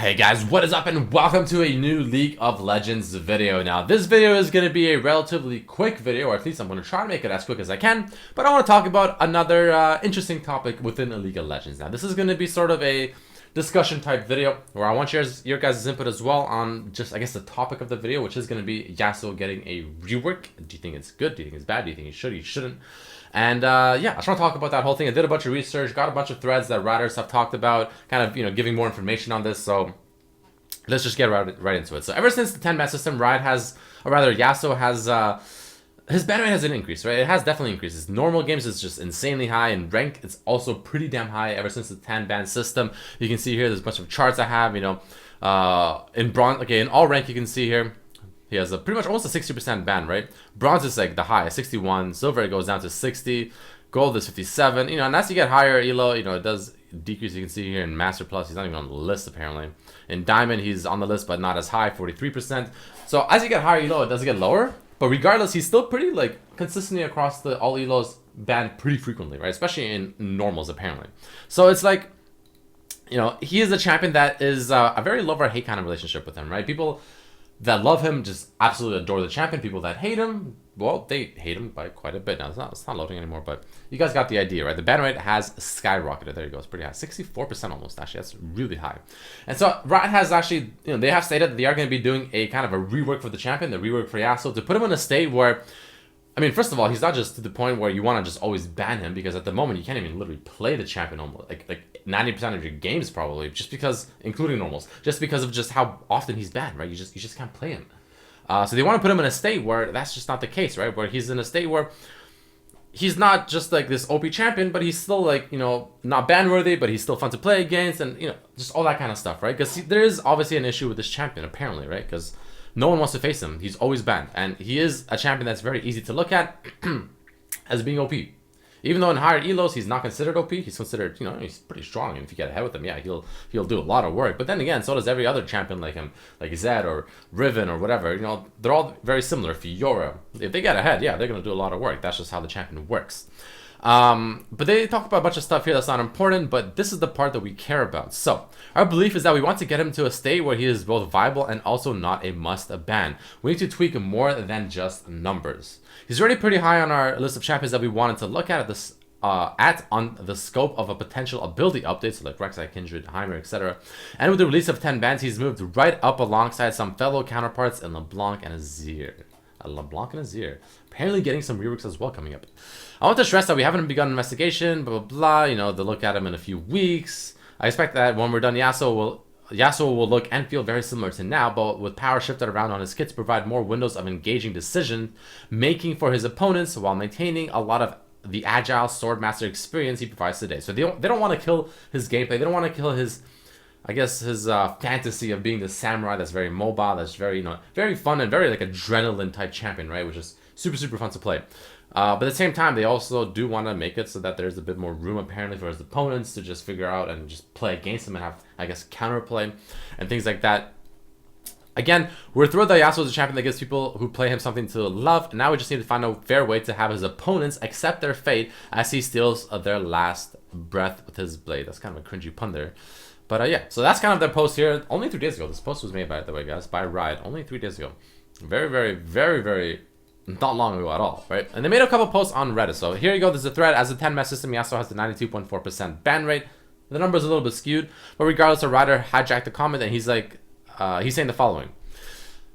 Hey guys, what is up and welcome to a new League of Legends video. Now this video is going to be a relatively quick video, or at least I'm going to try to make it as quick as I can, but I want to talk about another interesting topic within a League of Legends. Now this is going to be sort of a discussion type video where I want your guys' input as well on just, I guess, the topic of the video, which is going to be Yasuo getting a rework. Do you think it's good? Do you think it's bad? Do you think he should? He shouldn't? And yeah, I just want to talk about that whole thing. I did a bunch of research, got a bunch of threads that writers have talked about, kind of, giving more information on this. So let's just get right into it. So ever since the 10-man system, Yasuo has, his ban rate hasn't increased, right? It has definitely increased. His normal games is just insanely high, and rank it's also pretty damn high ever since the 10-ban system. You can see here, there's a bunch of charts I have, in bronze, okay, in all rank you can see here, he has a pretty much almost a 60% ban, right? Bronze is like the high, 61. Silver, it goes down to 60. Gold is 57. And as you get higher elo, it does decrease. You can see here in Master Plus, he's not even on the list apparently. In Diamond, he's on the list, but not as high, 43%. So as you get higher elo, it does get lower. But regardless, he's still pretty consistently across all elos banned pretty frequently, right? Especially in normals apparently. So it's like, he is a champion that is a very love or hate kind of relationship with him, right? People that love him just absolutely adore the champion. People that hate him, well, they hate him by quite a bit. Now, it's not loading anymore, but you guys got the idea, right? The ban rate has skyrocketed. There you go. It's pretty high. 64% almost, actually. That's really high. And so RIOT has actually, they have stated that they are going to be doing a kind of a rework for the champion, the rework for Yasuo, to put him in a state where, first of all, he's not just to the point where you want to just always ban him, because at the moment you can't even literally play the champion almost, like 90% of your games probably, just because, including normals, just because of just how often he's banned, right? You just can't play him. So they want to put him in a state where that's just not the case, right? Where he's in a state where he's not just like this OP champion, but he's still not ban worthy, but he's still fun to play against, and just all that kind of stuff, right? Because there is obviously an issue with this champion apparently, right? Because no one wants to face him. He's always banned, and he is a champion that's very easy to look at as being OP. Even though in higher elos he's not considered OP, he's considered, he's pretty strong, and if you get ahead with him, yeah, he'll do a lot of work. But then again, so does every other champion like him, like Zed or Riven or whatever. They're all very similar. Fiora, if they get ahead, yeah, they're gonna do a lot of work. That's just how the champion works. But they talk about a bunch of stuff here that's not important, but this is the part that we care about. So our belief is that we want to get him to a state where he is both viable and also not a must ban. We need to tweak more than just numbers. He's already pretty high on our list of champions that we wanted to look at this on the scope of a potential ability update, so like Rek'Sai, Kindred, Heimer, etc. And with the release of 10 bans, he's moved right up alongside some fellow counterparts in LeBlanc and Azir. Apparently getting some reworks as well coming up. I want to stress that we haven't begun an investigation, blah, blah, blah. They'll look at him in a few weeks. I expect that when we're done, Yasuo will look and feel very similar to now, but with power shifted around on his kit to provide more windows of engaging decision making for his opponents while maintaining a lot of the agile swordmaster experience he provides today. So they don't want to kill his gameplay. They don't want to kill his, I guess, his fantasy of being the samurai that's very mobile, that's very, very fun and very adrenaline type champion, right? Which is super, super fun to play. But at the same time, they also do want to make it so that there's a bit more room apparently for his opponents to just figure out and just play against him and have, I guess, counterplay and things like that. Again, we're thrilled that Yasuo is a champion that gives people who play him something to love, and now we just need to find a fair way to have his opponents accept their fate as he steals their last breath with his blade. That's kind of a cringy pun there. But yeah, so that's kind of their post here. Only 3 days ago. This post was made, by the way, guys, by RIOT. Only 3 days ago. Very, very, very, very not long ago at all, right? And they made a couple posts on Reddit. So here you go. There's a thread. As a 10-man system, Yasuo has the 92.4% ban rate. The number's a little bit skewed, but regardless, a writer hijacked the comment, and he's like, he's saying the following: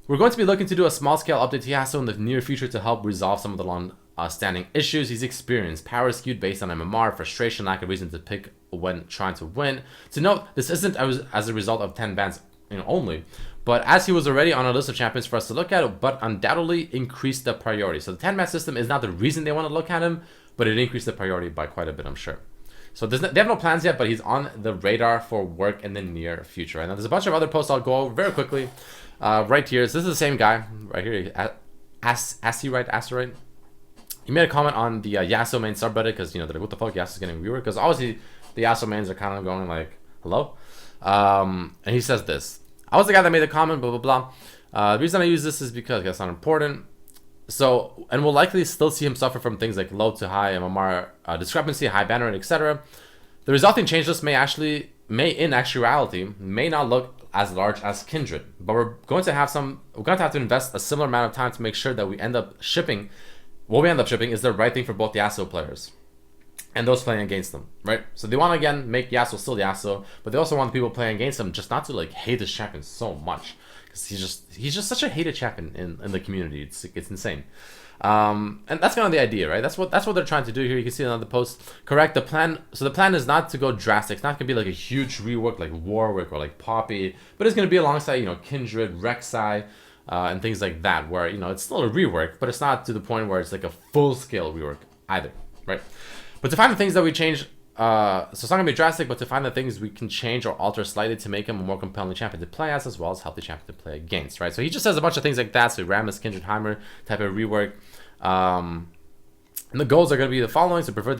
we're going to be looking to do a small-scale update to Yasuo in the near future to help resolve some of the long-standing issues he's experienced. Power skewed based on MMR, frustration, lack of reason to pick when trying to win. To note, this isn't as a result of 10 bans only, but as he was already on a list of champions for us to look at, but undoubtedly increased the priority. So the 10-man system is not the reason they want to look at him, but it increased the priority by quite a bit, I'm sure. So they have no plans yet, but he's on the radar for work in the near future. And there's a bunch of other posts I'll go over very quickly. Right here, so this is the same guy right here, Asirite. He made a comment on the Yasuo main subreddit, because they're like, what the fuck, Yasuo's getting reworked? Because obviously the Yasuo mains are kind of going like, hello. And he says this: I was the guy that made the comment, blah blah blah. The reason I use this is because that's not important. So, and we'll likely still see him suffer from things like low to high MMR discrepancy, high ban rate, etc. The resulting changeless may in actuality not look as large as Kindred, but we're going to have to invest a similar amount of time to make sure that we end up shipping. What we end up shipping is the right thing for both Yasuo players and those playing against them, right? So they want to, again, make Yasuo still Yasuo, but they also want the people playing against them just not to like hate this champion so much, because he's just such a hated champion in the community. It's insane. And that's kind of the idea, right? That's what they're trying to do here. You can see it on the post. Correct. The plan is not to go drastic. It's not gonna be like a huge rework like Warwick or like Poppy, but it's gonna be alongside, you know, Kindred, Rek'Sai, and things like that, where, you know, it's still a rework, but it's not to the point where it's like a full-scale rework either, right? But to find the things that we change, so it's not gonna be drastic, but to find the things we can change or alter slightly to make him a more compelling champion to play as well as healthy champion to play against, right? So he just says a bunch of things like that. So Rammus, Kindred, Heimer type of rework. And the goals are going to be the following: to preserve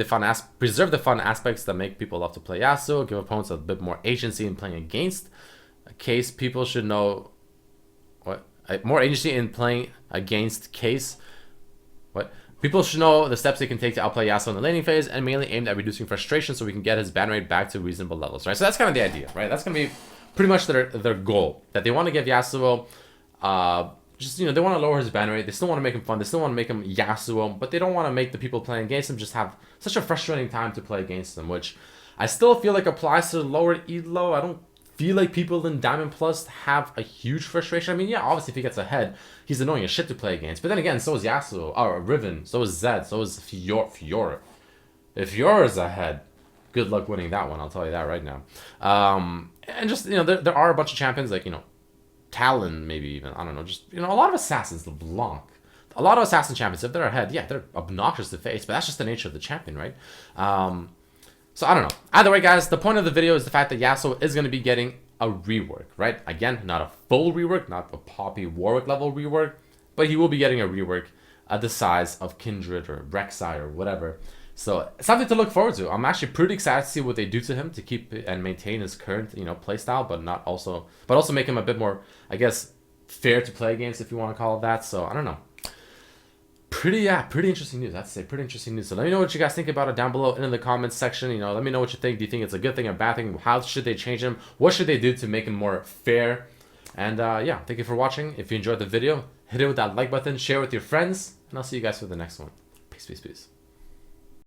the fun aspects that make people love to play Yasuo, give opponents a bit more agency in playing against. Case people should know more agency in playing against case. People should know the steps they can take to outplay Yasuo in the laning phase, and mainly aimed at reducing frustration so we can get his ban rate back to reasonable levels, right? So that's kind of the idea, right? That's going to be pretty much their goal, that they want to give Yasuo, just, you know, they want to lower his ban rate. They still want to make him fun. They still want to make him Yasuo, but they don't want to make the people playing against him just have such a frustrating time to play against him, which I still feel like applies to the lower elo. I don't feel like people in Diamond Plus have a huge frustration. I mean, yeah, obviously if he gets ahead, he's annoying as shit to play against. But then again, so is Yasuo, or Riven, so is Zed, so is Fiora. If Fiora's ahead, good luck winning that one, I'll tell you that right now. And just, you know, there are a bunch of champions, like, you know, Talon, maybe even, I don't know, just, you know, a lot of assassins, LeBlanc, a lot of assassin champions, if they're ahead, yeah, they're obnoxious to face, but that's just the nature of the champion, right? So I don't know. Either way, guys, the point of the video is the fact that Yasuo is going to be getting a rework, right? Again, not a full rework, not a Poppy Warwick level rework, but he will be getting a rework at the size of Kindred or Rek'Sai or whatever. So something to look forward to. I'm actually pretty excited to see what they do to him to keep and maintain his current, you know, playstyle, but also make him a bit more, I guess, fair to play against, if you want to call it that. So I don't know. Pretty interesting news. I'd say pretty interesting news. So let me know what you guys think about it down below and in the comments section. You know, let me know what you think. Do you think it's a good thing, a bad thing? How should they change him? What should they do to make him more fair? And yeah, thank you for watching. If you enjoyed the video, hit it with that like button, share with your friends, and I'll see you guys for the next one. Peace, peace, peace.